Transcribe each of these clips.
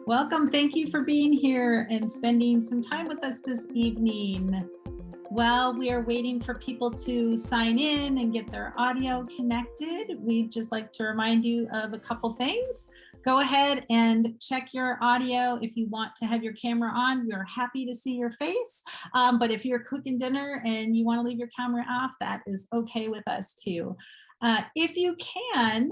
Welcome. Thank you for being here and spending some time with us this evening. While we are waiting for people to sign in and get their audio connected, we'd just like to remind you of a couple things. Go ahead and check your audio. If you want to have your camera on, we're happy to see your face. But if you're cooking dinner and you want to leave your camera off, that is okay with us too. If you can,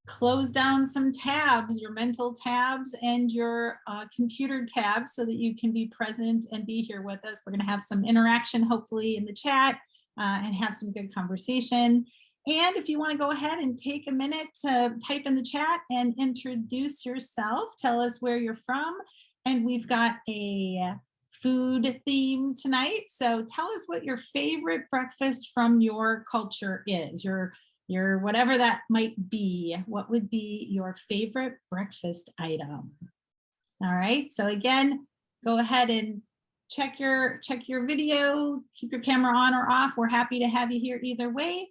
close down some tabs, your mental tabs and your computer tabs, so that you can be present and be here with us. We're going to have some interaction, hopefully, in the chat and have some good conversation. And if you want to go ahead and take a minute to type in the chat and introduce yourself, tell us where you're from. And we've got a food theme tonight. So tell us what your favorite breakfast from your culture is, your whatever that might be. What would be your favorite breakfast item? All right, so again, go ahead and check your video, keep your camera on or off. We're happy to have you here either way.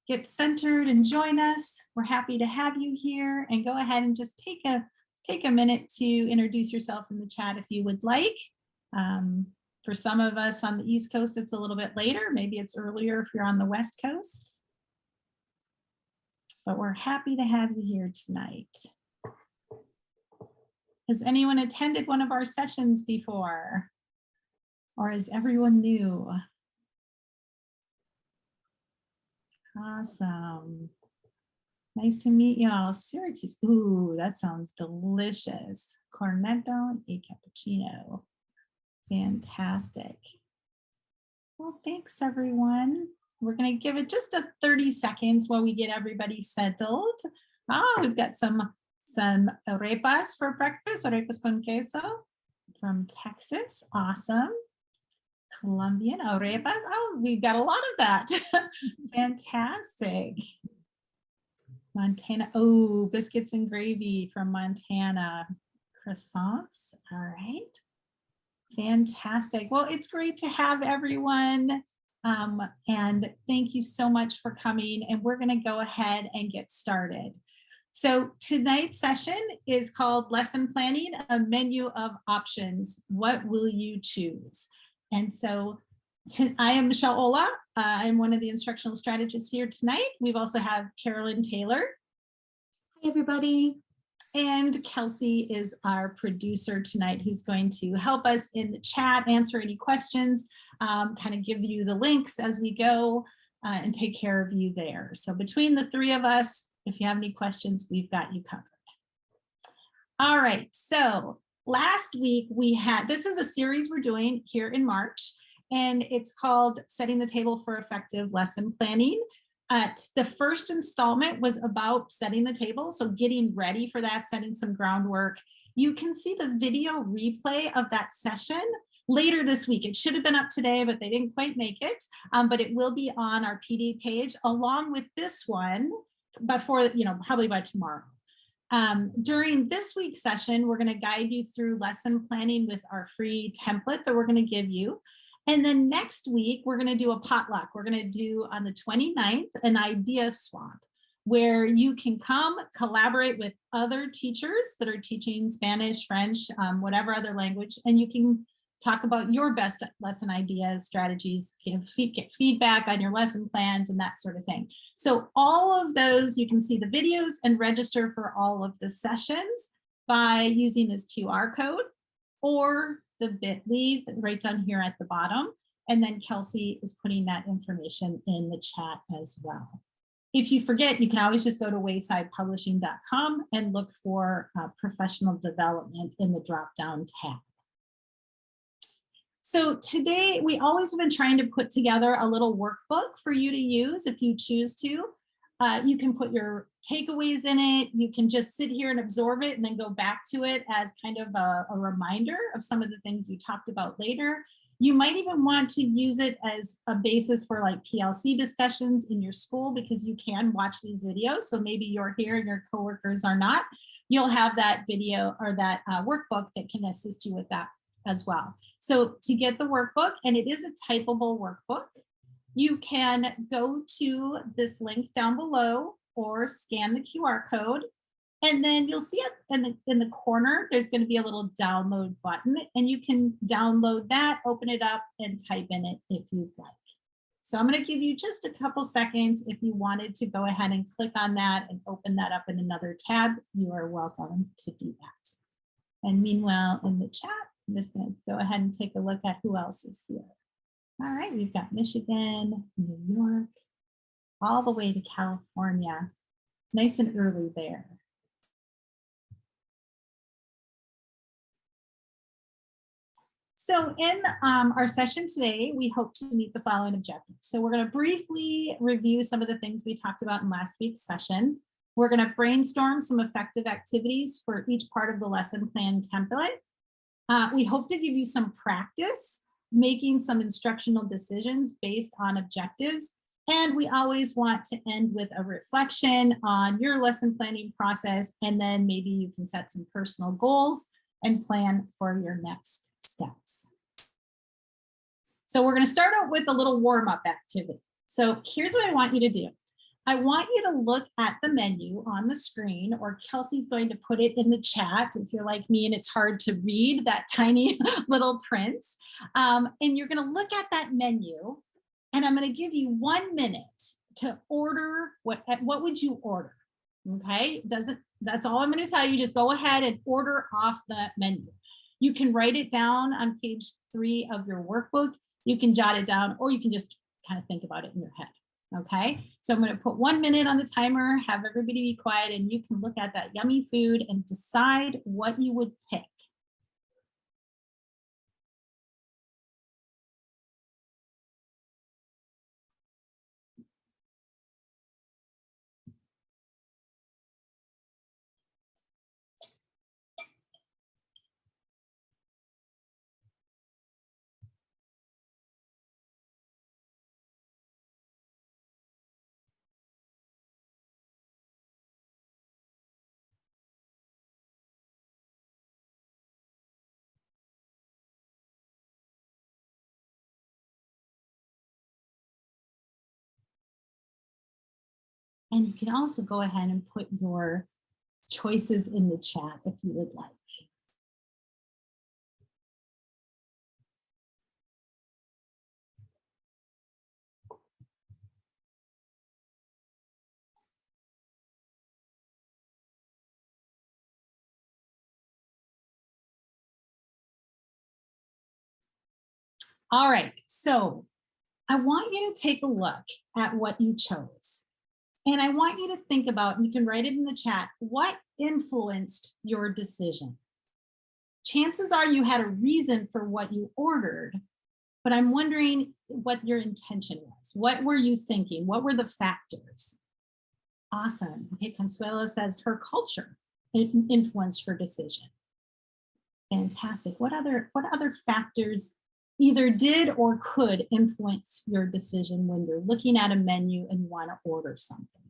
Get centered and join us. We're happy to have you here, and go ahead and just take a minute to introduce yourself in the chat if you would like. For some of us on the East Coast, it's a little bit later. Maybe it's earlier if you're on the West Coast. But we're happy to have you here tonight. Has anyone attended one of our sessions before? Or is everyone new? Awesome. Nice to meet y'all. Syracuse. Ooh, that sounds delicious. Cornetto and a cappuccino. Fantastic. Well, thanks everyone. We're going to give it just 30 seconds while we get everybody settled. We've got some arepas for breakfast, arepas con queso from Texas. Awesome. Colombian arepas. Oh, we've got a lot of that. Fantastic. Montana. Oh, biscuits and gravy from Montana. Croissants. All right. Fantastic. Well, it's great to have everyone. And thank you so much for coming, and we're going to go ahead and get started. So tonight's session is called Lesson Planning, a Menu of Options. What will you choose? And so I am Michelle Ola. I'm one of the instructional strategists here tonight. We've also have Carolyn Taylor. Hi, everybody. And Kelsey is our producer tonight, who's going to help us in the chat, answer any questions, kind of give you the links as we go, and take care of you there. So between the three of us, if you have any questions, we've got you covered. All right, so last week we had, this is a series we're doing here in March, and it's called Setting the Table for Effective Lesson Planning. The first installment was about setting the table, so getting ready for that, setting some groundwork. You can see the video replay of that session later this week. It should have been up today, but they didn't quite make it. But it will be on our PD page along with this one before, probably by tomorrow. During this week's session, we're going to guide you through lesson planning with our free template that we're going to give you. And then next week, we're going to do a potluck. We're going to do on the 29th an idea swap, where you can come collaborate with other teachers that are teaching Spanish, French, whatever other language, and you can talk about your best lesson ideas, strategies, get feedback on your lesson plans and that sort of thing. So all of those, you can see the videos and register for all of the sessions by using this QR code or the bit.ly right down here at the bottom. And then Kelsey is putting that information in the chat as well. If you forget, you can always just go to waysidepublishing.com and look for professional development in the drop-down tab. So today, we always have been trying to put together a little workbook for you to use if you choose to. You can put your takeaways in it. You can just sit here and absorb it and then go back to it as kind of a reminder of some of the things we talked about later. You might even want to use it as a basis for like PLC discussions in your school, because you can watch these videos. So maybe you're here and your coworkers are not. You'll have that video or that workbook that can assist you with that as well. So to get the workbook, and it is a typable workbook, you can go to this link down below or scan the QR code And then you'll see it in the corner, there's going to be a little download button, and you can download that, open it up, and type in it if you'd like. So I'm going to give you just a couple seconds. If you wanted to go ahead and click on that and open that up in another tab, you are welcome to do that. And meanwhile, in the chat, I'm just going to go ahead and take a look at who else is here. All right, we've got Michigan, New York, all the way to California. Nice and early there. So in our session today, we hope to meet the following objectives. So we're going to briefly review some of the things we talked about in last week's session. We're going to brainstorm some effective activities for each part of the lesson plan template. We hope to give you some practice making some instructional decisions based on objectives. And we always want to end with a reflection on your lesson planning process, and then maybe you can set some personal goals and plan for your next steps. So we're going to start out with a little warm-up activity. So here's what I want you to do. I want you to look at the menu on the screen, or Kelsey's going to put it in the chat if you're like me and it's hard to read that tiny little print. And you're going to look at that menu, and I'm going to give you 1 minute to order what would you order? Okay, that's all I'm going to tell you. Just go ahead and order off the menu. You can write it down on page 3 of your workbook. You can jot it down, or you can just kind of think about it in your head. Okay, so I'm going to put 1 minute on the timer, have everybody be quiet, and you can look at that yummy food and decide what you would pick. And you can also go ahead and put your choices in the chat if you would like. All right, so I want you to take a look at what you chose. And I want you to think about, and you can write it in the chat, what influenced your decision? Chances are you had a reason for what you ordered, but I'm wondering what your intention was. What were you thinking? What were the factors? Awesome. Okay, Consuelo says her culture influenced her decision. Fantastic. What other factors either did or could influence your decision when you're looking at a menu and you want to order something?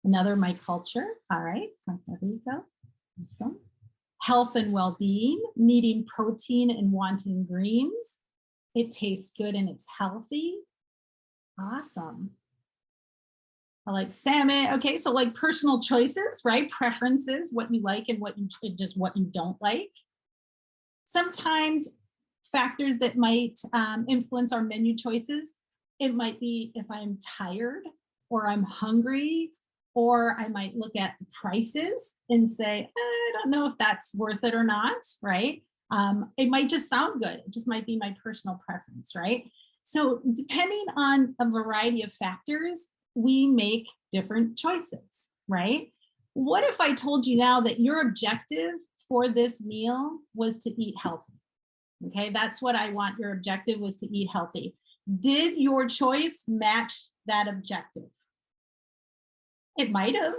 Another, my culture. All right, there you go. Awesome. Health and well-being, needing protein and wanting greens. It tastes good and it's healthy. Awesome. I like salmon. Okay, so like personal choices, right? Preferences, what you like and what you don't like. Sometimes factors that might influence our menu choices, it might be if I'm tired or I'm hungry, or I might look at the prices and say, I don't know if that's worth it or not, right? It might just sound good. It just might be my personal preference, right? So depending on a variety of factors, we make different choices, right? What if I told you now that your objective for this meal was to eat healthy? Okay, that's what I want. Your objective was to eat healthy. Did your choice match that objective? It might have,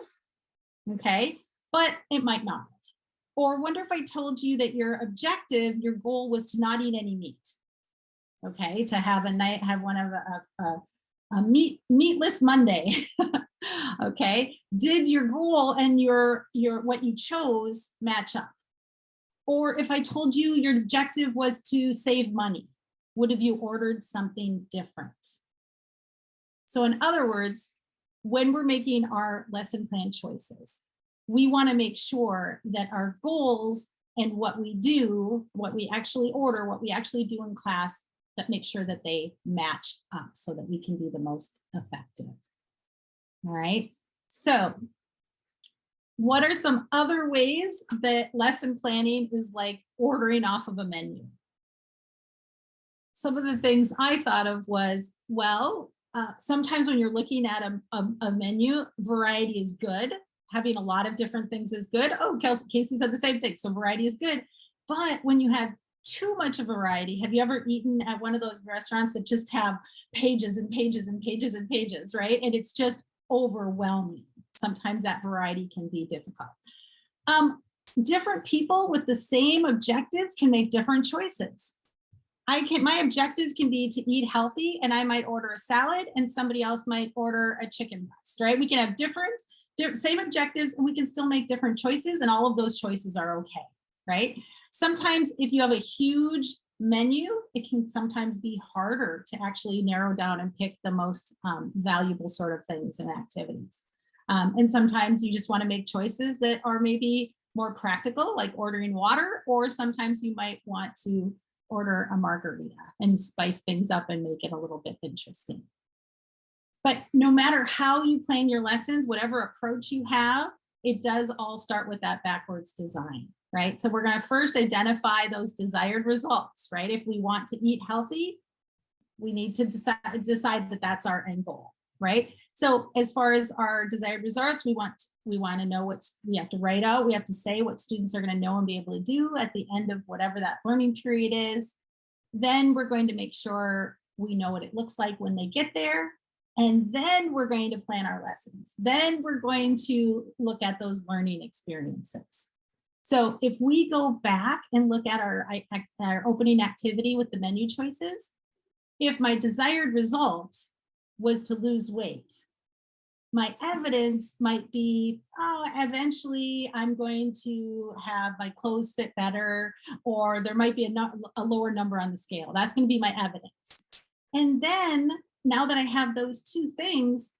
okay, but it might not have. Or wonder if I told you that your objective, your goal was to not eat any meat, okay, to have one of a meatless Monday. Okay, did your goal and your what you chose match up? Or if I told you your objective was to save money, would have you ordered something different? So in other words, when we're making our lesson plan choices, we want to make sure that our goals and what we do, what we actually order, what we actually do in class, that make sure that they match up so that we can be the most effective. All right. So what are some other ways that lesson planning is like ordering off of a menu? Some of the things I thought of was, well, sometimes when you're looking at a menu, variety is good. Having a lot of different things is good. Oh, Casey said the same thing. So variety is good. But when you have too much of variety, have you ever eaten at one of those restaurants that just have pages and pages and pages and pages, right? And it's just overwhelming. Sometimes that variety can be difficult. Different people with the same objectives can make different choices. My objective can be to eat healthy, and I might order a salad and somebody else might order a chicken breast, right? We can have same objectives and we can still make different choices, and all of those choices are okay, right? Sometimes if you have a huge menu, it can sometimes be harder to actually narrow down and pick the most valuable sort of things and activities. And sometimes you just want to make choices that are maybe more practical, like ordering water, or sometimes you might want to order a margarita and spice things up and make it a little bit interesting. But no matter how you plan your lessons, whatever approach you have, it does all start with that backwards design, right? So we're going to first identify those desired results, right? If we want to eat healthy, we need to decide that that's our end goal, right? So as far as our desired results, we want to know we have to write out, we have to say what students are going to know and be able to do at the end of whatever that learning period is. Then we're going to make sure we know what it looks like when they get there. And then we're going to plan our lessons. Then we're going to look at those learning experiences. So if we go back and look at our opening activity with the menu choices, if my desired result was to lose weight, my evidence might be, oh, eventually I'm going to have my clothes fit better, or there might be a lower number on the scale. That's going to be my evidence. And then now that I have those two things,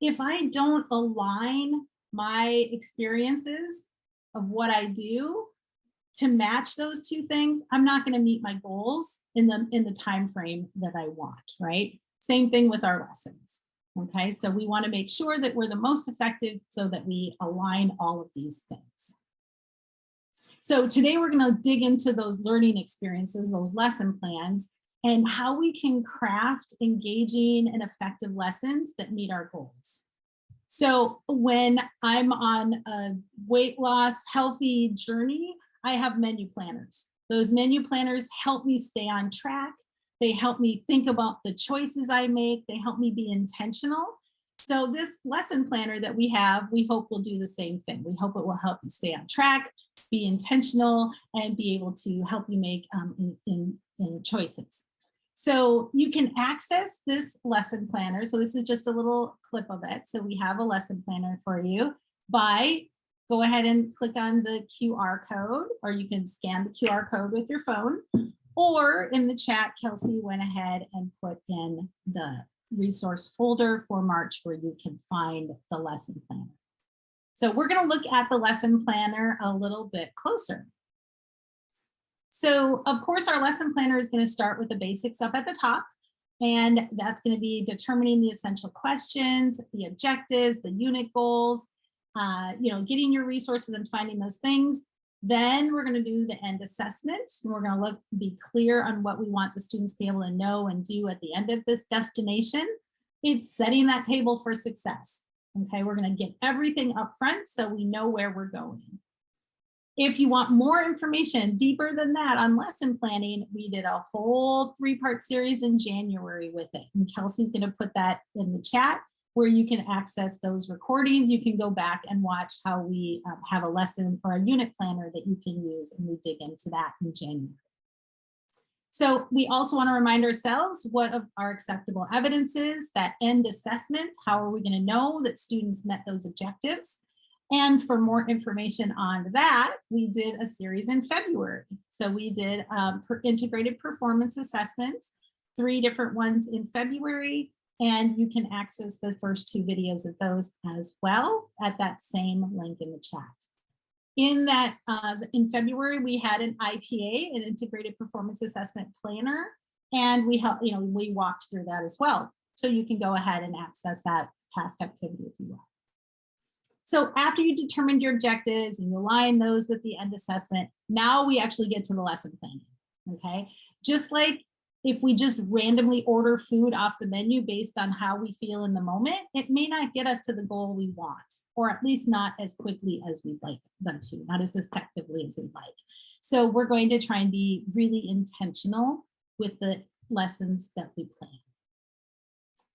if I don't align my experiences of what I do to match those two things, I'm not going to meet my goals in the time frame that I want, right? Same thing with our lessons. Okay, so we want to make sure that we're the most effective so that we align all of these things. So today we're going to dig into those learning experiences, those lesson plans, and how we can craft engaging and effective lessons that meet our goals. So when I'm on a weight loss, healthy journey, I have menu planners. Those menu planners help me stay on track. They help me think about the choices I make. They help me be intentional. So this lesson planner that we have, we hope will do the same thing. We hope it will help you stay on track, be intentional, and be able to help you make in choices. So you can access this lesson planner. So this is just a little clip of it. So we have a lesson planner for you go ahead and click on the QR code, or you can scan the QR code with your phone, or in the chat, Kelsey went ahead and put in the resource folder for March where you can find the lesson planner. So we're going to look at the lesson planner a little bit closer. So of course, our lesson planner is going to start with the basics up at the top, and that's going to be determining the essential questions, the objectives, the unit goals, getting your resources and finding those things. Then we're going to do the end assessment, and we're going to be clear on what we want the students to be able to know and do at the end of this destination. It's setting that table for success. Okay, we're going to get everything up front so we know where we're going. If you want more information deeper than that on lesson planning, we did a whole 3-part series in January with it. And Kelsey's going to put that in the chat where you can access those recordings. You can go back and watch how we have a lesson or a unit planner that you can use, and we dig into that in January. So we also want to remind ourselves what of our acceptable evidence is, that end assessment. How are we going to know that students met those objectives? And for more information on that, we did a series in February. So we did integrated performance assessments, 3 different ones in February, And you can access the first 2 videos of those as well at that same link in the chat. In that, in February, we had an IPA, an Integrated Performance Assessment Planner, and we helped, we walked through that as well. So you can go ahead and access that past activity if you want. So after you determined your objectives and you align those with the end assessment, now we actually get to the lesson planning, okay? Just like if we just randomly order food off the menu based on how we feel in the moment, it may not get us to the goal we want, or at least not as quickly as we'd like them to, not as effectively as we'd like. So we're going to try and be really intentional with the lessons that we plan.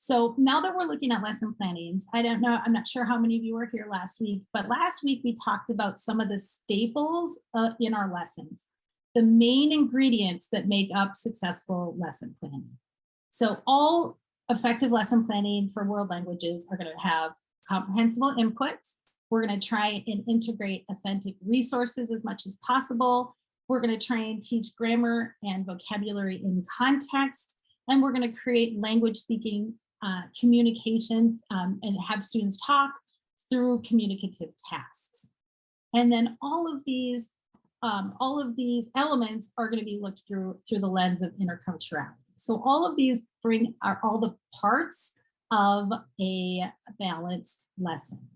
So now that we're looking at lesson plannings, I don't know, I'm not sure how many of you were here last week, but last week we talked about some of the staples in our lessons, the main ingredients that make up successful lesson planning. So all effective lesson planning for world languages are going to have comprehensible input. We're going to try and integrate authentic resources as much as possible. We're going to try and teach grammar and vocabulary in context, and we're going to create language speaking communication and have students talk through communicative tasks. And then all of these elements are going to be looked through the lens of interculturality. So all of these are all the parts of a balanced lesson.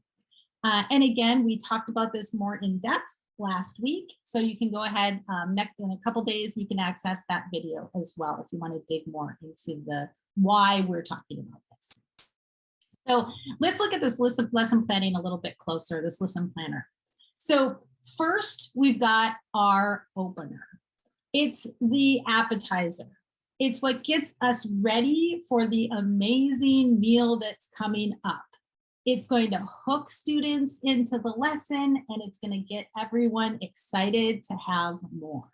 And again, we talked about this more in depth last week. So you can go ahead in a couple days, you can access that video as well if you want to dig more into the why we're talking about this. So let's look at this lesson planning a little bit closer, this lesson planner. So first, we've got our opener. It's the appetizer. It's what gets us ready for the amazing meal that's coming up. It's going to hook students into the lesson, and it's going to get everyone excited to have more.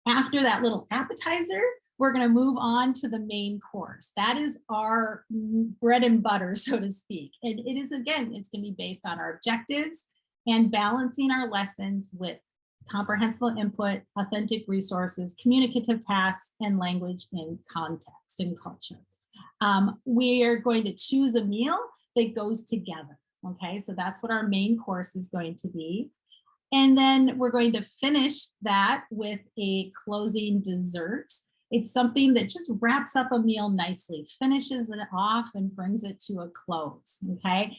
After that little appetizer, we're going to move on to the main course. That is our bread and butter, so to speak. And it is, again, it's going to be based on our objectives and balancing our lessons with comprehensible input, authentic resources, communicative tasks, and language in context and culture. We are going to choose a meal that goes together. Okay, so that's what our main course is going to be. And then we're going to finish that with a closing dessert. It's something that just wraps up a meal nicely, finishes it off and brings it to a close, okay?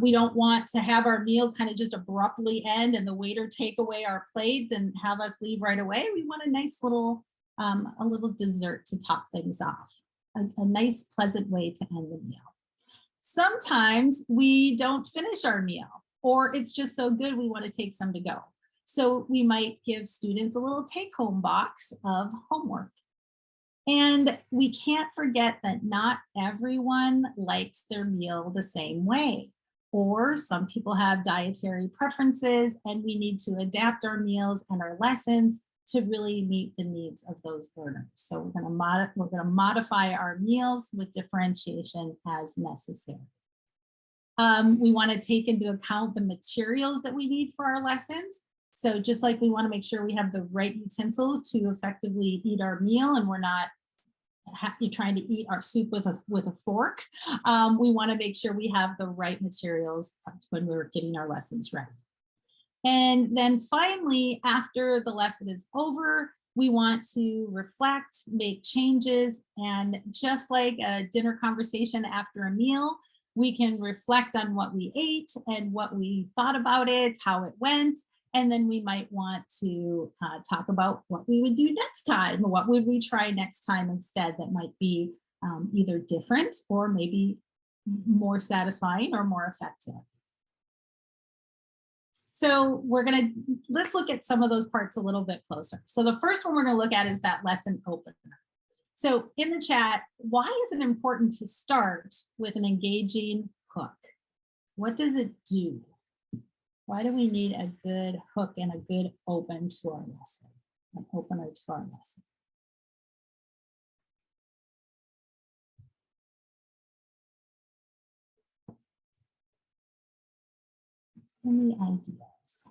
We don't want to have our meal kind of just abruptly end and the waiter take away our plate and have us leave right away. We want a nice little, a little dessert to top things off, a nice, pleasant way to end the meal. Sometimes we don't finish our meal, or it's just so good we want to take some to go. So we might give students a little take-home box of homework. And we can't forget that not everyone likes their meal the same way, or some people have dietary preferences, and we need to adapt our meals and our lessons to really meet the needs of those learners. So we're going to modify our meals with differentiation as necessary. We want to take into account the materials that we need for our lessons. So just like we want to make sure we have the right utensils to effectively eat our meal and we're not trying to eat our soup with a fork, we want to make sure we have the right materials when we're getting our lessons ready. And then finally, after the lesson is over, we want to reflect, make changes, and just like a dinner conversation after a meal, we can reflect on what we ate and what we thought about it, how it went, and then we might want to talk about what we would do next time, or what would we try next time instead that might be either different or maybe more satisfying or more effective. So let's look at some of those parts a little bit closer. So the first one we're going to look at is that lesson opener. So in the chat, why is it important to start with an engaging hook? What does it do? Why do we need a good hook and a good open to our lesson, an opener to our lesson? Any ideas?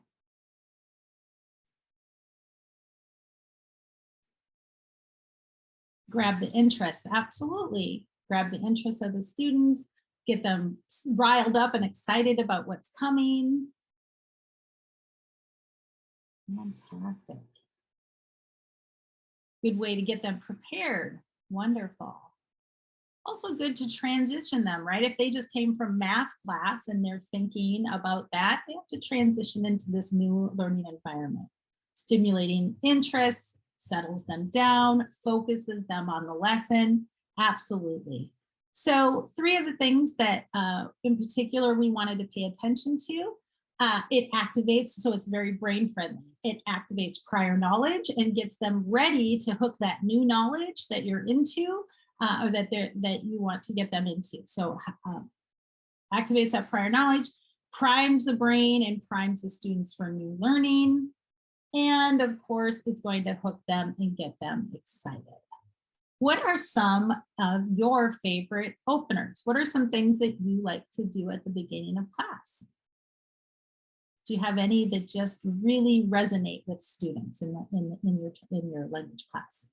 Grab the interest, absolutely. grab the interest of the students, get them riled up and excited about what's coming. Fantastic. Good way to get them prepared. Wonderful. Also good to transition them, right? If they just came from math class and they're thinking about that, they have to transition into this new learning environment. Stimulating interest, settles them down, focuses them on the lesson. Absolutely. So 3 of the things that in particular we wanted to pay attention to, it activates, so it's very brain friendly. It activates prior knowledge and gets them ready to hook that new knowledge that you're into or that you want to get them into. So activates that prior knowledge, primes the brain and primes the students for new learning. And of course, it's going to hook them and get them excited. What are some of your favorite openers? What are some things that you like to do at the beginning of class? Do you have any that just really resonate with students in your language class?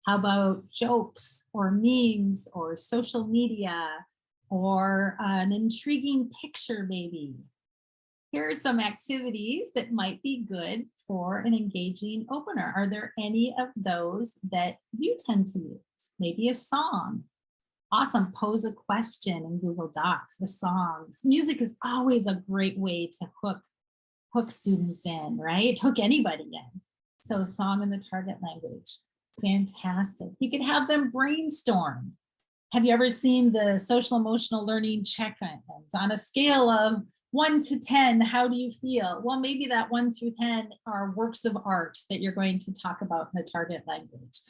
How about jokes or memes or social media or an intriguing picture maybe? Here are some activities that might be good for an engaging opener. Are there any of those that you tend to use? Maybe a song. Awesome. Pose a question in Google Docs, the songs. Music is always a great way to hook students in, right? Hook anybody in. So a song in the target language. Fantastic. You could have them brainstorm. Have you ever seen the social emotional learning check-ins on a scale of 1 to 10? How do you feel? Well, maybe that 1 through 10 are works of art that you're going to talk about in the target language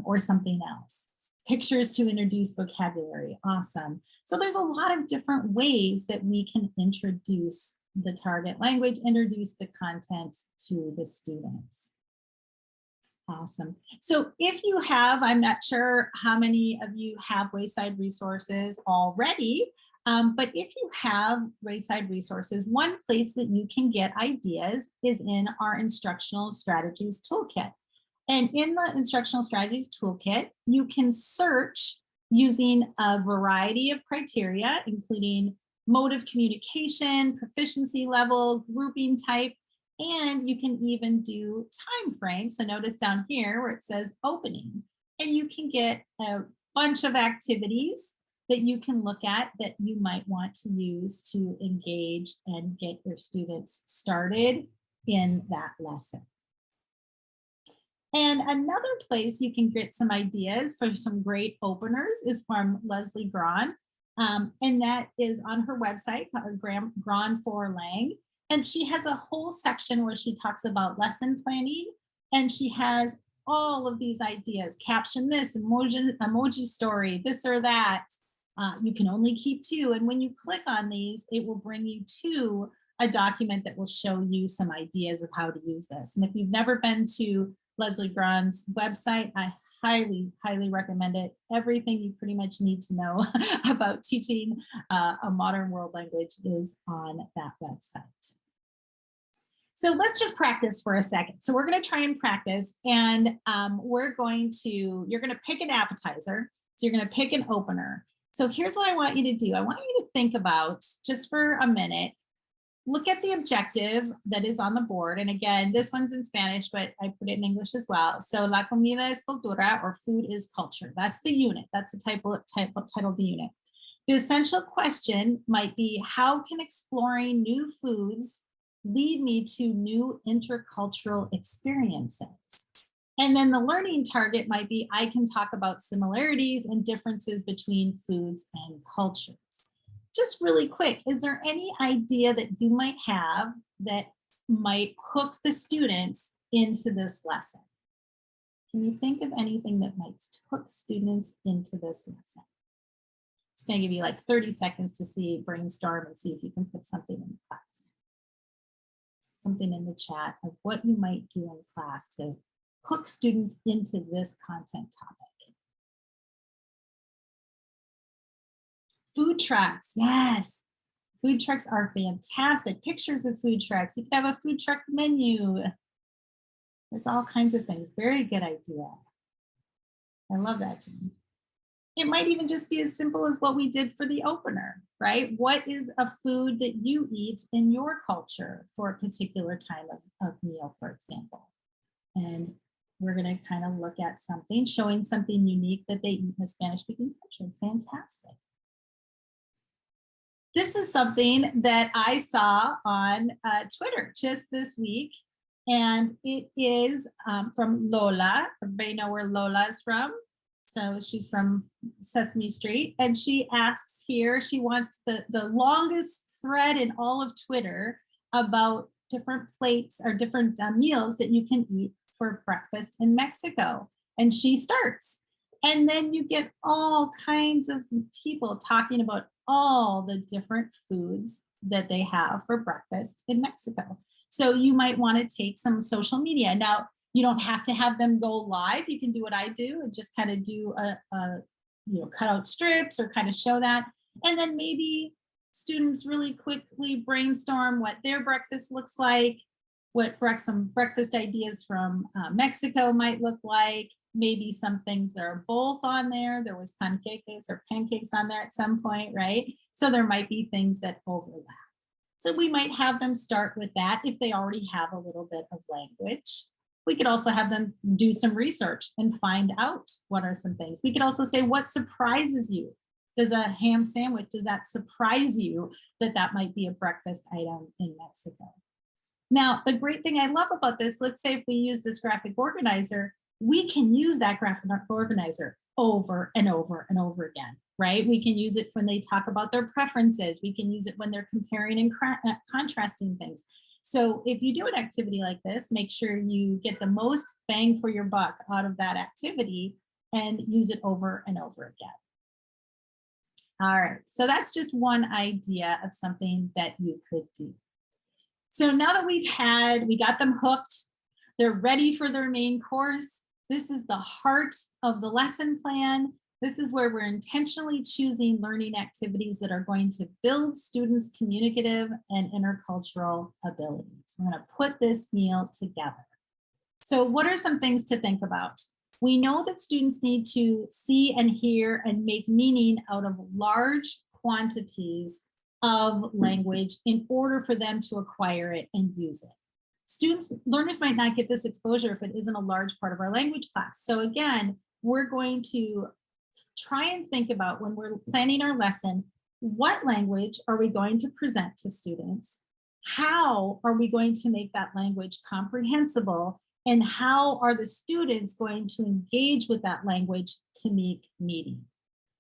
or something else. Pictures to introduce vocabulary. Awesome. So there's a lot of different ways that we can introduce the target language, introduce the content to the students. Awesome. So if you have, I'm not sure how many of you have Wayside resources already, but if you have Wayside resources, one place that you can get ideas is in our Instructional Strategies Toolkit. And in the Instructional Strategies Toolkit, you can search using a variety of criteria, including mode of communication, proficiency level, grouping type, and you can even do time frame. So notice down here where it says opening, and you can get a bunch of activities that you can look at that you might want to use to engage and get your students started in that lesson. And another place you can get some ideas for some great openers is from Leslie Braun. And that is on her website, Braun for Lang. And she has a whole section where she talks about lesson planning, and she has all of these ideas. Caption this, emoji story, this or that. You can only keep 2. And when you click on these, it will bring you to a document that will show you some ideas of how to use this. And if you've never been to Leslie Braun's website, I highly, highly recommend it. Everything you pretty much need to know about teaching a modern world language is on that website. So let's just practice for a second. So we're going to try and practice, and you're going to pick an appetizer. So you're going to pick an opener. So here's what I want you to do. I want you to think about, just for a minute, look at the objective that is on the board. And again, this one's in Spanish, but I put it in English as well. So la comida es cultura, or food is culture. That's the unit. That's the title of the unit. The essential question might be, how can exploring new foods lead me to new intercultural experiences? And then the learning target might be, I can talk about similarities and differences between foods and cultures. Just really quick, is there any idea that you might have that might hook the students into this lesson? Can you think of anything that might hook students into this lesson? Just gonna give you like 30 seconds to brainstorm and see if you can put something in the class. Something in the chat of what you might do in class to hook students into this content topic. Food trucks, yes. Food trucks are fantastic. Pictures of food trucks. You can have a food truck menu. There's all kinds of things. Very good idea. I love that, Jean. It might even just be as simple as what we did for the opener, right? What is a food that you eat in your culture for a particular time of meal, for example? And we're going to kind of look at something, showing something unique that they eat in a Spanish-speaking culture. Fantastic. This is something that I saw on Twitter just this week, and it is from Lola. Everybody know where Lola is from? So she's from Sesame Street, and she asks here, she wants the longest thread in all of Twitter about different plates or different meals that you can eat for breakfast in Mexico. And she starts. And then you get all kinds of people talking about all the different foods that they have for breakfast in Mexico. So you might want to take some social media. Now, you don't have to have them go live. You can do what I do and just kind of do cut out strips or kind of show that. And then maybe students really quickly brainstorm what their breakfast looks like, what some breakfast ideas from Mexico might look like, maybe some things that are both on there. There was panqueques or pancakes on there at some point, right? So there might be things that overlap. So we might have them start with that if they already have a little bit of language. We could also have them do some research and find out what are some things. We could also say, what surprises you? Does a ham sandwich, does that surprise you that that might be a breakfast item in Mexico? Now, the great thing I love about this, let's say if we use this graphic organizer, we can use that graphic organizer over and over and over again, right? We can use it when they talk about their preferences. We can use it when they're comparing and contrasting things. So if you do an activity like this, make sure you get the most bang for your buck out of that activity and use it over and over again. All right, so that's just one idea of something that you could do. So now that we got them hooked, they're ready for their main course. This is the heart of the lesson plan. This is where we're intentionally choosing learning activities that are going to build students' communicative and intercultural abilities. We're going to put this meal together. So what are some things to think about? We know that students need to see and hear and make meaning out of large quantities of language in order for them to acquire it and use it. Learners might not get this exposure if it isn't a large part of our language class. So again, we're going to try and think about when we're planning our lesson, what language are we going to present to students? How are we going to make that language comprehensible? And how are the students going to engage with that language to make meaning?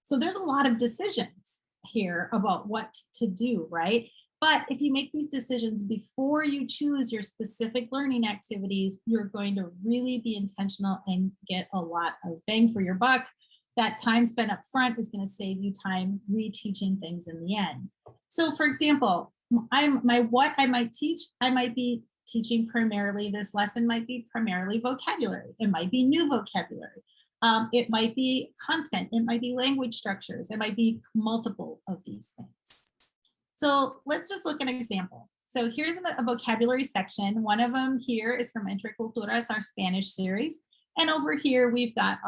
So there's a lot of decisions here about what to do, right? But if you make these decisions before you choose your specific learning activities, you're going to really be intentional and get a lot of bang for your buck. That time spent up front is going to save you time reteaching things in the end. So for example, what I might teach, I might be teaching primarily, this lesson might be primarily vocabulary. It might be new vocabulary. It might be content. It might be language structures. It might be multiple of these things. So let's just look at an example. So here's a vocabulary section. One of them here is from EntreCulturas, our Spanish series. And over here, we've got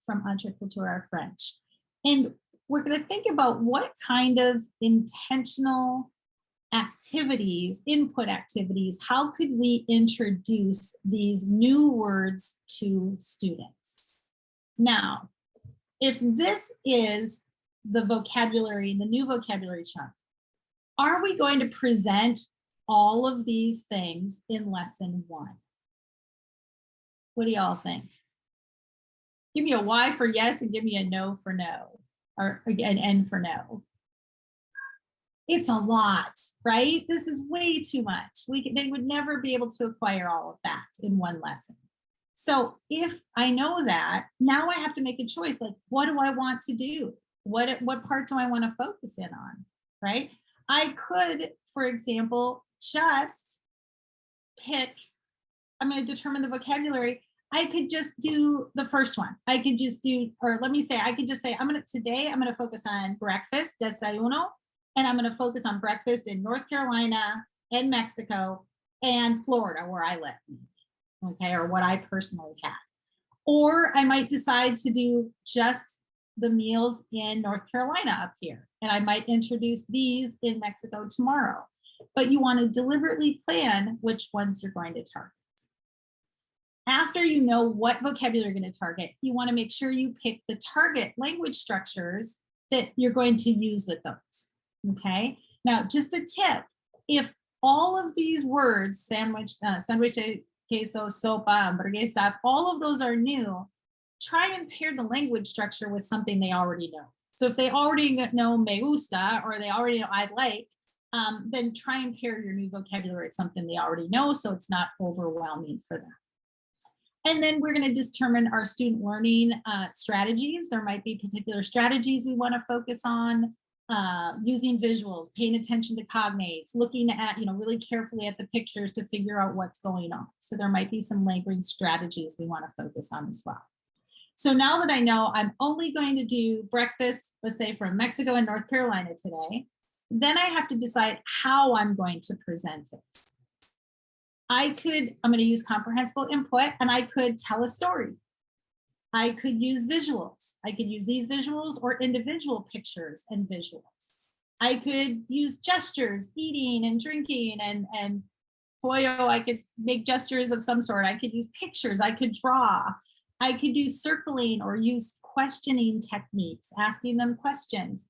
from EntreCulturas, our French. And we're going to think about what kind of intentional activities, input activities, how could we introduce these new words to students? Now, if this is the vocabulary, the new vocabulary chunk, are we going to present all of these things in lesson 1? What do y'all think? Give me a Y for yes and give me a no for no, or an N for no. It's a lot, right? This is way too much. They would never be able to acquire all of that in one lesson. So if I know that, now I have to make a choice, like, what do I want to do? What part do I want to focus in on, right? I could, for example, just pick, I'm going to determine the vocabulary. I could just do the first one. I could just do, or let me say, I could just say, today I'm gonna focus on breakfast, desayuno, and I'm gonna focus on breakfast in North Carolina and Mexico and Florida, where I live, okay, or what I personally had. Or I might decide to do just the meals in North Carolina up here, and I might introduce these in Mexico tomorrow. But you want to deliberately plan which ones you're going to target. After you know what vocabulary you're going to target, you want to make sure you pick the target language structures that you're going to use with those. Okay. Now, just a tip: if all of these words, sandwich, queso, sopa, hamburguesa, if all of those are new, try and pair the language structure with something they already know. So if they already know me gusta, or they already know I like, then try and pair your new vocabulary with something they already know, so it's not overwhelming for them. And then we're going to determine our student learning strategies. There might be particular strategies we want to focus on, using visuals, paying attention to cognates, looking at, really carefully at the pictures to figure out what's going on. So there might be some language strategies we want to focus on as well. So now that I know I'm only going to do breakfast, let's say from Mexico and North Carolina today, then I have to decide how I'm going to present it. I'm going to use comprehensible input, and I could tell a story. I could use visuals. I could use these visuals or individual pictures and visuals. I could use gestures, eating and drinking, and pollo, I could make gestures of some sort. I could use pictures. I could draw. I could do circling or use questioning techniques, asking them questions.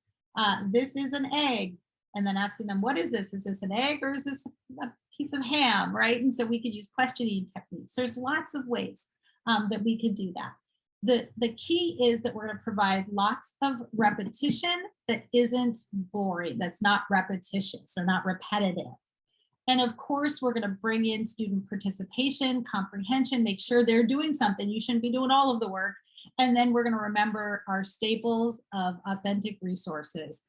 This is an egg. And then asking them, what is this? Is this an egg or is this a piece of ham, right? And so we could use questioning techniques. There's lots of ways that we could do that. The key is that we're going to provide lots of repetition that isn't boring, that's not repetitious or not repetitive. And of course, we're going to bring in student participation, comprehension, make sure they're doing something. You shouldn't be doing all of the work. And then we're going to remember our staples of authentic resources.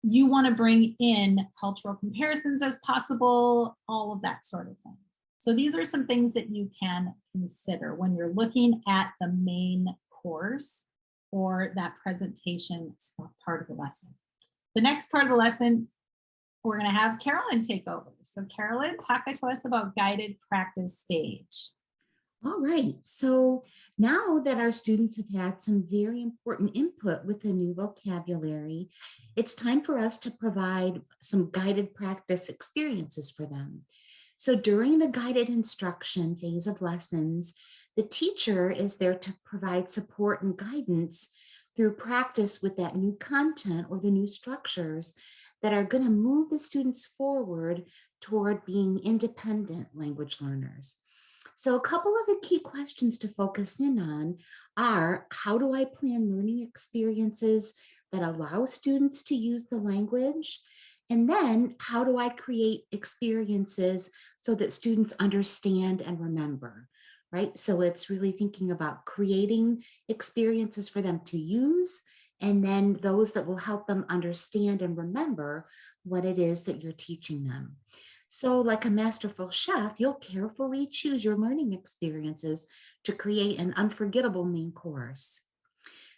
You want to bring in cultural comparisons as possible, all of that sort of thing. So these are some things that you can consider when you're looking at the main course or that presentation part of the lesson. The next part of the lesson, we're going to have Carolyn take over. So Carolyn, talk to us about guided practice stage. All right, so now that our students have had some very important input with the new vocabulary, it's time for us to provide some guided practice experiences for them. So during the guided instruction phase of lessons, the teacher is there to provide support and guidance through practice with that new content or the new structures that are going to move the students forward toward being independent language learners. So a couple of the key questions to focus in on are, how do I plan learning experiences that allow students to use the language? And then how do I create experiences so that students understand and remember, right? So it's really thinking about creating experiences for them to use, and then those that will help them understand and remember what it is that you're teaching them. So like a masterful chef, you'll carefully choose your learning experiences to create an unforgettable main course.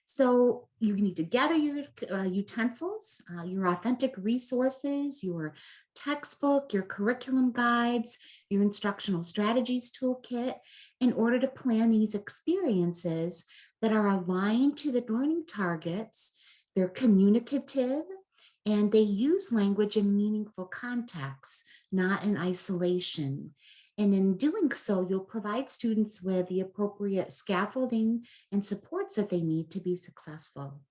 So you need to gather your utensils, your authentic resources, your textbook, your curriculum guides, your instructional strategies toolkit in order to plan these experiences that are aligned to the learning targets. They're communicative, and they use language in meaningful contexts, not in isolation. And in doing so, you'll provide students with the appropriate scaffolding and supports that they need to be successful.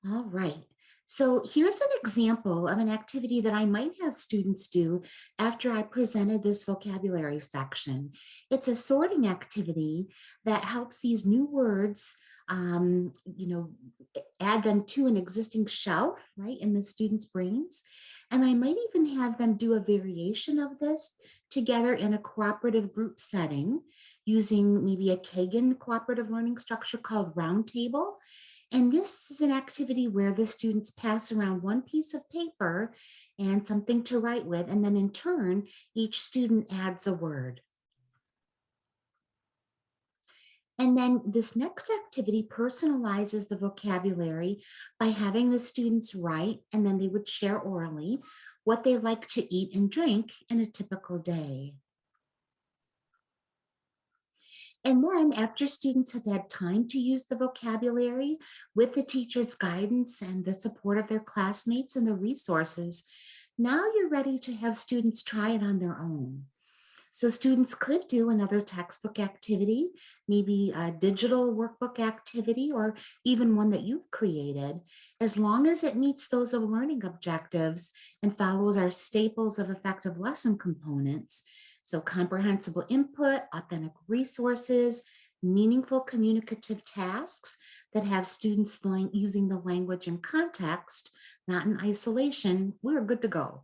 All right. So here's an example of an activity that I might have students do after I presented this vocabulary section. It's a sorting activity that helps these new words add them to an existing shelf, right, in the students' brains. And I might even have them do a variation of this together in a cooperative group setting using maybe a Kagan cooperative learning structure called Roundtable. And this is an activity where the students pass around one piece of paper and something to write with, and then in turn, each student adds a word. And then this next activity personalizes the vocabulary by having the students write, and then they would share orally what they like to eat and drink in a typical day. And then after students have had time to use the vocabulary with the teacher's guidance and the support of their classmates and the resources, now you're ready to have students try it on their own. So students could do another textbook activity, maybe a digital workbook activity, or even one that you've created, as long as it meets those learning objectives and follows our staples of effective lesson components. So comprehensible input, authentic resources, meaningful communicative tasks that have students using the language in context, not in isolation, we're good to go.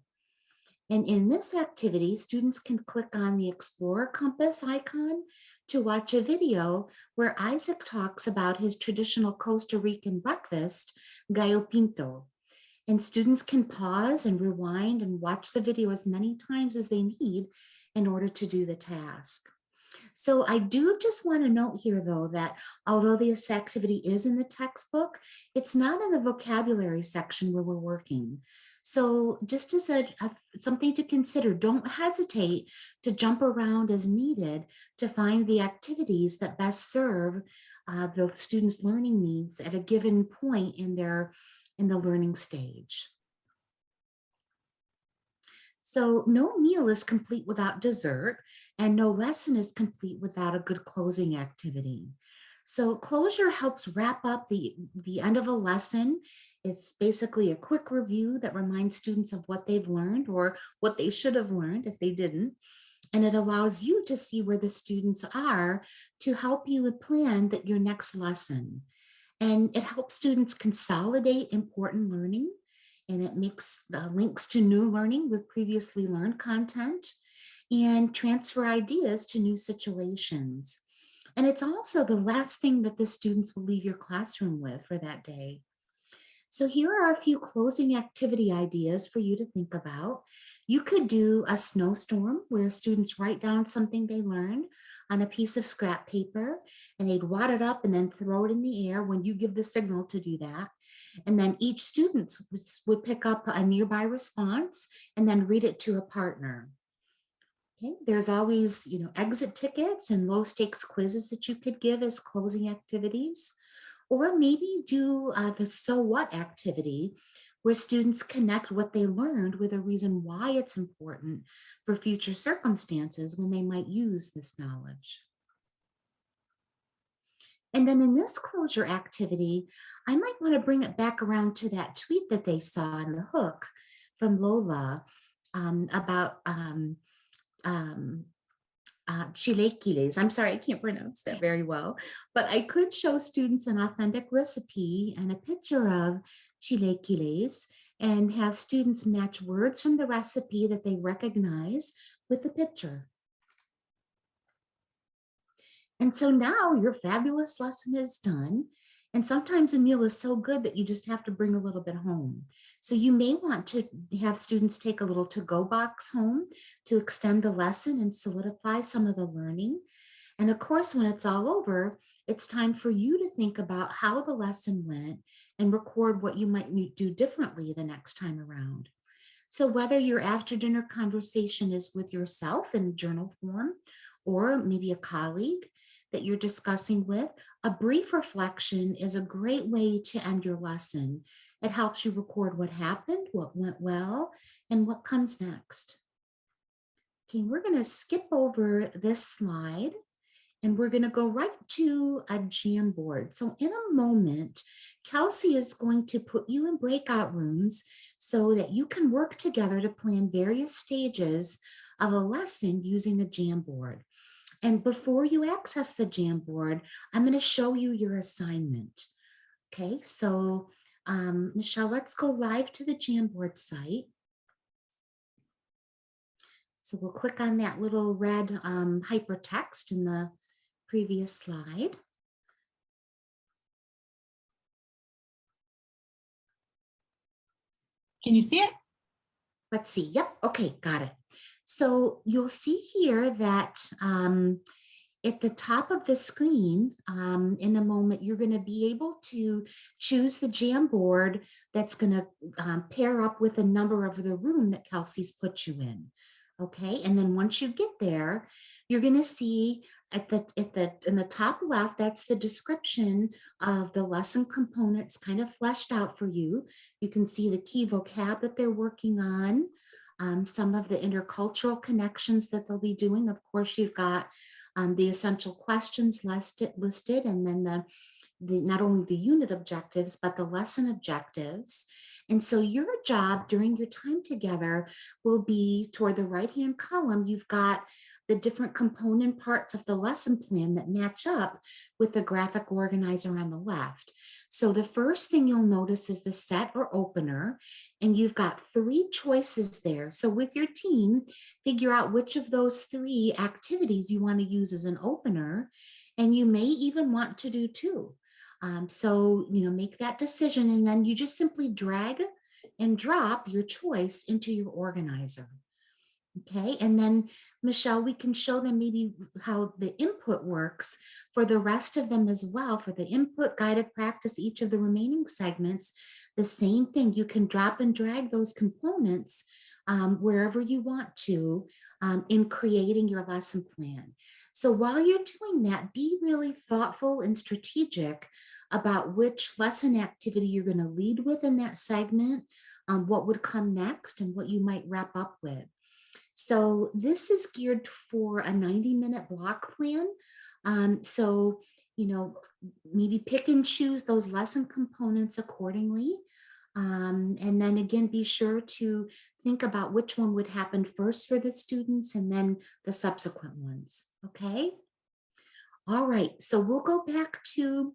And in this activity, students can click on the Explorer Compass icon to watch a video where Isaac talks about his traditional Costa Rican breakfast, gallo pinto. And students can pause and rewind and watch the video as many times as they need in order to do the task. So I do just want to note here, though, that although this activity is in the textbook, it's not in the vocabulary section where we're working. So just as something to consider, don't hesitate to jump around as needed to find the activities that best serve the students' learning needs at a given point in the learning stage. So no meal is complete without dessert, and no lesson is complete without a good closing activity. So closure helps wrap up the end of a lesson. It's basically a quick review that reminds students of what they've learned or what they should have learned if they didn't. And it allows you to see where the students are to help you plan your next lesson. And it helps students consolidate important learning, and it makes links to new learning with previously learned content and transfer ideas to new situations. And it's also the last thing that the students will leave your classroom with for that day. So here are a few closing activity ideas for you to think about. You could do a snowstorm where students write down something they learned on a piece of scrap paper, and they'd wad it up and then throw it in the air when you give the signal to do that. And then each student would pick up a nearby response and then read it to a partner. Okay, there's always, exit tickets and low stakes quizzes that you could give as closing activities. Or maybe do the so what activity, where students connect what they learned with a reason why it's important for future circumstances when they might use this knowledge. And then in this closure activity, I might want to bring it back around to that tweet that they saw in the hook from Lola about chilequiles. I'm sorry, I can't pronounce that very well, but I could show students an authentic recipe and a picture of chilequiles and have students match words from the recipe that they recognize with the picture. And so now your fabulous lesson is done. And sometimes a meal is so good that you just have to bring a little bit home. So you may want to have students take a little to-go box home to extend the lesson and solidify some of the learning. And of course, when it's all over, it's time for you to think about how the lesson went and record what you might do differently the next time around. So whether your after dinner conversation is with yourself in journal form, or maybe a colleague that you're discussing with, a brief reflection is a great way to end your lesson. It helps you record what happened, what went well, and what comes next. Okay, we're going to skip over this slide and we're going to go right to a Jamboard. So in a moment, Kelsey is going to put you in breakout rooms so that you can work together to plan various stages of a lesson using a Jamboard. And before you access the Jamboard, I'm going to show you your assignment. Okay, so Michelle, let's go live to the Jamboard site. So we'll click on that little red hypertext in the previous slide. Can you see it? Let's see. Yep. Okay, got it. So you'll see here that at the top of the screen, in a moment, you're going to be able to choose the Jamboard that's going to pair up with a number of the room that Kelsey's put you in. Okay, and then once you get there, you're going to see in the top left, that's the description of the lesson components kind of fleshed out for you. You can see the key vocab that they're working on, some of the intercultural connections that they'll be doing. Of course, you've got the essential questions listed, and then the not only the unit objectives, but the lesson objectives. And so your job during your time together will be toward the right-hand column. You've got the different component parts of the lesson plan that match up with the graphic organizer on the left. So the first thing you'll notice is the set or opener, and you've got 3 choices there. So with your team, figure out which of those 3 activities you want to use as an opener, and you may even want to do 2. So, make that decision, and then you just simply drag and drop your choice into your organizer. Okay, and then Michelle, we can show them maybe how the input works for the rest of them as well. For the input, guided practice, each of the remaining segments, the same thing. You can drop and drag those components wherever you want to in creating your lesson plan. So while you're doing that, be really thoughtful and strategic about which lesson activity you're going to lead with in that segment, what would come next, and what you might wrap up with. So this is geared for a 90-minute block plan. So, maybe pick and choose those lesson components accordingly. And then again, be sure to think about which one would happen first for the students and then the subsequent ones, okay? All right, so we'll go back to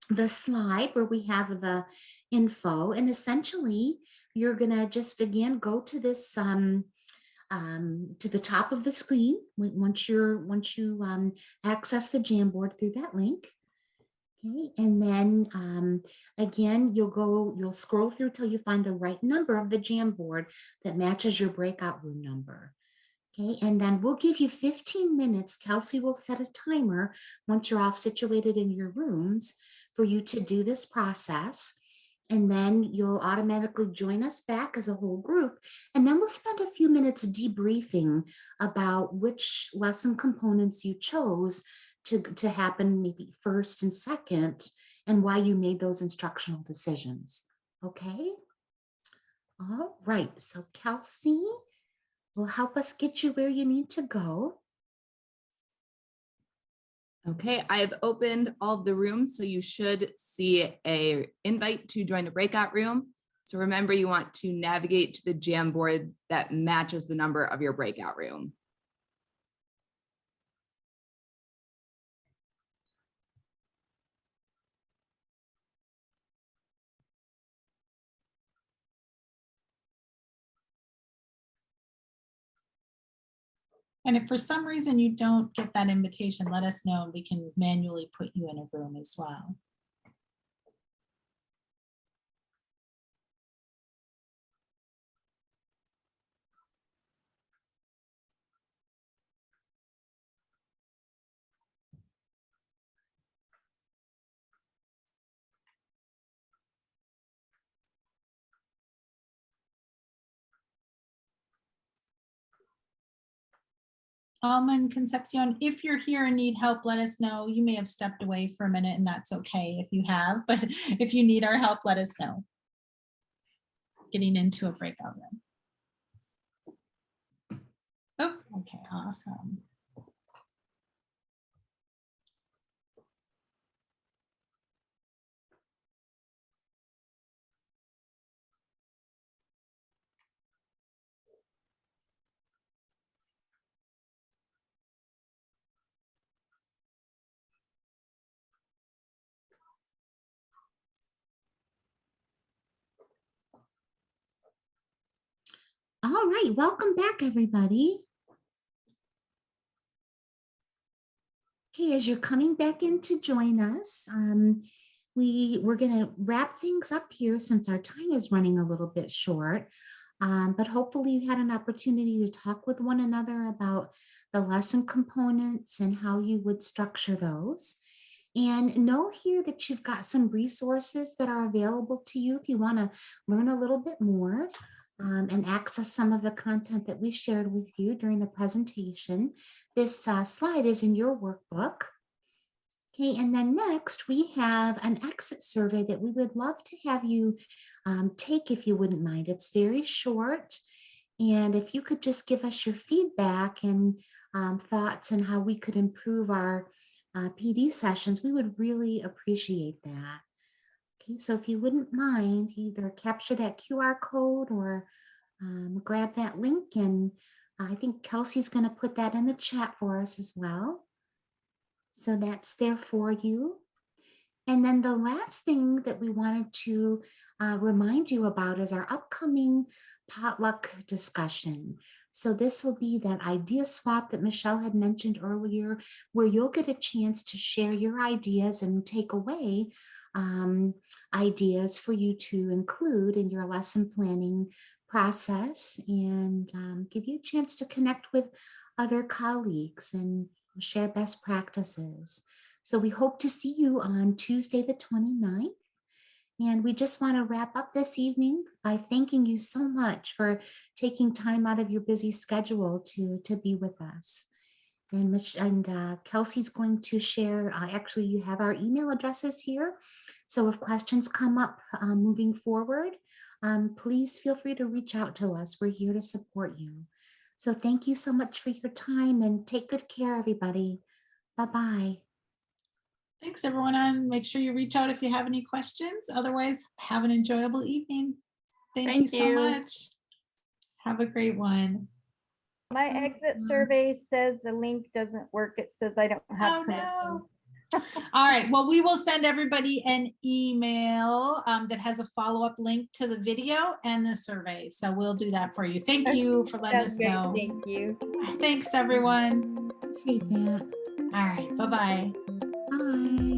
the slide where we have the info, and essentially you're gonna just again go to this to the top of the screen once you access the Jamboard through that link. Okay, and then again, you'll scroll through till you find the right number of the Jamboard that matches your breakout room number. Okay, and then we'll give you 15 minutes. Kelsey will set a timer once you're all situated in your rooms for you to do this process. And then you'll automatically join us back as a whole group. And then we'll spend a few minutes debriefing about which lesson components you chose to happen maybe first and second, and why you made those instructional decisions. Okay? All right, so Kelsey will help us get you where you need to go. Okay, I have opened all of the rooms, so you should see an invite to join the breakout room. So remember, you want to navigate to the Jamboard that matches the number of your breakout room. And if for some reason you don't get that invitation, let us know and we can manually put you in a room as well. Alma and Concepcion, if you're here and need help, let us know. You may have stepped away for a minute, and that's okay if you have, but if you need our help, let us know. Getting into a breakout room. Oh, okay, awesome. All right, welcome back, everybody. Okay, as you're coming back in to join us, we're going to wrap things up here since our time is running a little bit short. But hopefully you had an opportunity to talk with one another about the lesson components and how you would structure those. And know here that you've got some resources that are available to you if you want to learn a little bit more and access some of the content that we shared with you during the presentation. This slide is in your workbook. Okay, and then next we have an exit survey that we would love to have you take if you wouldn't mind. It's very short. And if you could just give us your feedback and thoughts on how we could improve our PD sessions, we would really appreciate that. Okay, so if you wouldn't mind, either capture that QR code or grab that link. And I think Kelsey's going to put that in the chat for us as well. So that's there for you. And then the last thing that we wanted to remind you about is our upcoming potluck discussion. So this will be that idea swap that Michelle had mentioned earlier, where you'll get a chance to share your ideas and take away ideas for you to include in your lesson planning process, and give you a chance to connect with other colleagues and share best practices. So we hope to see you on Tuesday the 29th. And we just want to wrap up this evening by thanking you so much for taking time out of your busy schedule to be with us. And Kelsey's going to share, actually you have our email addresses here. So if questions come up moving forward, please feel free to reach out to us. We're here to support you. So thank you so much for your time, and take good care, everybody. Bye-bye. Thanks, everyone. And make sure you reach out if you have any questions. Otherwise, have an enjoyable evening. Thank you so much. Have a great one. My exit survey says the link doesn't work. It says I don't have Oh, permission. no. All right. Well, we will send everybody an email that has a follow-up link to the video and the survey. So we'll do that for you. Thank you for letting That's us great. know. Thank you. Thanks, everyone. Appreciate that. All right. Bye-bye. Bye.